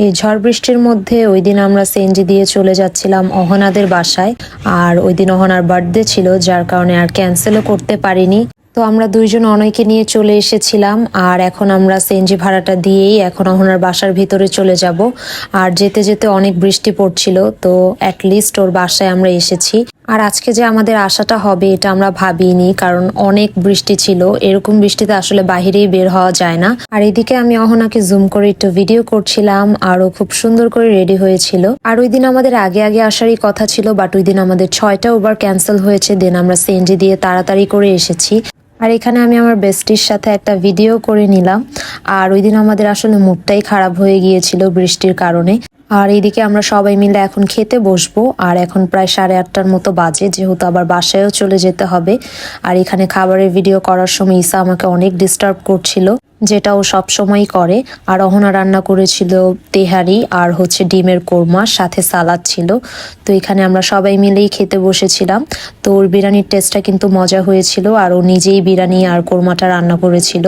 এই ঝড় বৃষ্টির মধ্যে ওই দিন আমরা সিএনজি দিয়ে চলে যাচ্ছিলাম অহনাদের বাসায়। আর ওই দিন অহনার বার্থডে ছিল, যার কারণে আর ক্যান্সেলও করতে পারিনি। তো আমরা দুইজন অনয়কে নিয়ে চলে এসেছিলাম। আর এখন আমরা সিএনজি ভাড়াটা দিয়েই এখন অহনার বাসার ভিতরে চলে যাব। আর যেতে যেতে অনেক বৃষ্টি পড়ছিল, তো অ্যাটলিস্ট ওর বাসায় আমরা এসেছি। আর আজকে যে আমাদের আশাটা হবে এটা আমরা ভাবিনি, কারণ অনেক বৃষ্টি ছিল। এরকম বৃষ্টিতে আসলে বাহিরেই বের হওয়া যায় না। আর এদিকে আমি অহনাকে জুম করে একটু ভিডিও করছিলাম, আর ও খুব সুন্দর করে রেডি হয়েছিল। আর ওই দিন আমাদের আগে আগে আসারই কথা ছিল, বাট ওই দিন আমাদের 6টা ওভার ক্যান্সেল হয়েছে। দেন আমরা সিএনজি দিয়ে তাড়াতাড়ি করে এসেছি। আর এখানে আমি আমার বেস্টির সাথে একটা ভিডিও করে নিলাম। আর ওই দিন আমাদের আসলে মুডটাই খারাপ হয়ে গিয়েছিল বৃষ্টির কারণে। আর এইদিকে আমরা সবাই মিলে এখন খেতে বসবো। আর এখন প্রায় 8:30টার মতো বাজে, যেহেতু আবার বাসায়ও চলে যেতে হবে। আর এখানে খাবারের ভিডিও করার সময় ঈসা আমাকে অনেক ডিস্টার্ব করছিল, যেটা ও সবসময়ই করে। আর অহনা রান্না করেছিল তেহারি আর ডিমের কোরমা, সাথে সালাদ ছিল। তো এখানে আমরা সবাই মিলেই খেতে বসেছিলাম। তো ওর বিরিয়ানির টেস্টটা কিন্তু মজা হয়েছিল, আর ও নিজেই বিরিয়ানি আর কোরমাটা রান্না করেছিল।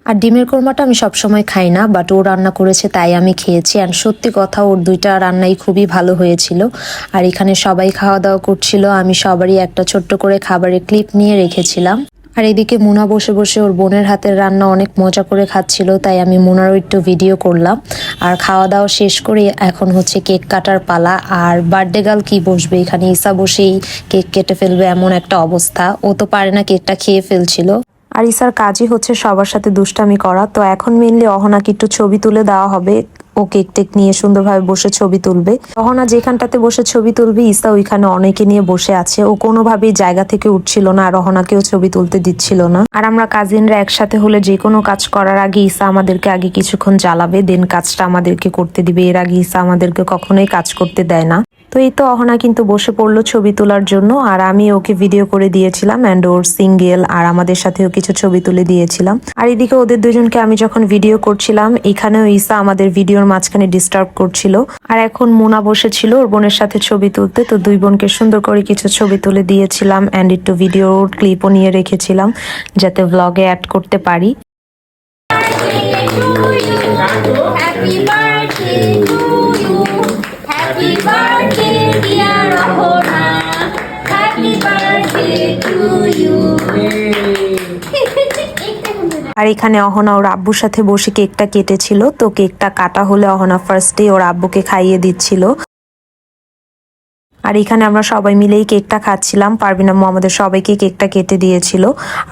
আর ডিমের কোরমাটা আমি সবসময় খাই না, বাট ও রান্না করেছে তাই আমি খেয়েছি। আর সত্যি কথা, ওর দুইটা রান্নাই খুবই ভালো হয়েছিল। আর এখানে সবাই খাওয়া দাওয়া করছিল, আমি সবারই একটা ছোট্ট করে খাবারের ক্লিপ নিয়ে রেখেছিলাম। আর এদিকে মুনা বসে বসে ওর বোনের হাতের রান্না অনেক মজা করে খাচ্ছিল, তাই আমি মুনারও একটু ভিডিও করলাম। আর খাওয়া দাওয়া শেষ করে এখন কেক কাটার পালা। আর বার্থডে গার্ল কি বসবে এখানে, ঈসা বসেই কেক কেটে ফেলবে এমন একটা অবস্থা। ও তো পারে না, কেকটা খেয়ে ফেলছিল। আর ঈসার কাজই সবার সাথে দুষ্টামি করা। তো এখন মেইনলি অহনাকে একটু ছবি তুলে দেওয়া হবে। ও কেক টেক নিয়ে সুন্দরভাবে বসে ছবি তুলবে। অহনা যেখানটাতে বসে ছবি তুলবে, ঈসা ওইখানে অনেকে নিয়ে বসে আছে। ও কোনোভাবেই জায়গা থেকে উঠছিল না, আর অহনাকেও ছবি তুলতে দিচ্ছিল না। আর আমরা কাজিনরা একসাথে হলে যে কোনো কাজ করার আগে ঈসা আমাদেরকে আগে কিছুক্ষণ জ্বালাবে, দেন কাজটা আমাদেরকে করতে দিবে। এর আগে ঈসা আমাদেরকে কখনোই কাজ করতে দেয় না। তো এই তো অহনা কিন্তু বসে পড়লো ছবি তোলার জন্য। আর আমি ওকে ভিডিও করে দিয়েছিলাম, অ্যান্ড ওর সিঙ্গেল আর আমাদের সাথেও কিছু ছবি তুলে দিয়েছিলাম। আর এদিকে ওদের দুজনকে আমি যখন ভিডিও করছিলাম, এখানেও ঈসা আমাদের ভিডিওর মাঝখানে ডিস্টার্ব করছিল। আর এখন মুনা বসেছিল ওর বোনের সাথে ছবি তুলতে। তো দুই বোনকে সুন্দর করে কিছু ছবি তুলে দিয়েছিলাম, অ্যান্ড একটু ভিডিও ক্লিপও নিয়ে রেখেছিলাম যাতে ব্লগে অ্যাড করতে পারি। Happy birthday, dear Rahona. Happy birthday to you. আর এখানে অহনা ওর আব্বুর সাথে বসে কেকটা কেটেছিল। তো কেকটা কাটা হলে অহনা ফার্স্টে ওর আব্বুকে খাইয়ে দিচ্ছিল। আর এখানে আমরা সবাই মিলেই কেকটা খাচ্ছিলাম। পারভিন আম্মু আমাদের সবাইকে কেকটা কেটে দিয়েছিল।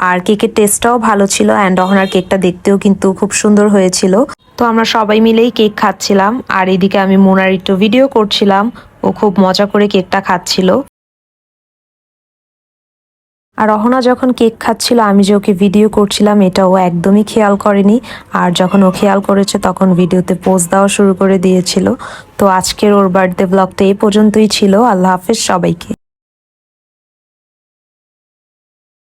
আর কেকের টেস্টটাও ভালো ছিল, অ্যান্ড অহনার কেকটা দেখতেও কিন্তু খুব সুন্দর হয়েছিল। তো আমরা সবাই মিলেই কেক খাচ্ছিলাম। আর এদিকে আমি মোনার একটু ভিডিও করছিলাম, ও খুব মজা করে কেকটা খাচ্ছিল। আর অহনা যখন কেক খাচ্ছিল, আমি যে ওকে ভিডিও করছিলাম এটা ও একদমই খেয়াল করেনি। আর যখন ও খেয়াল করেছে তখন ভিডিওতে পোজ দেওয়া শুরু করে দিয়েছিল। তো আজকের ওর বার্থডে ব্লগটা এই পর্যন্তই ছিল। আল্লাহ হাফেজ সবাইকে।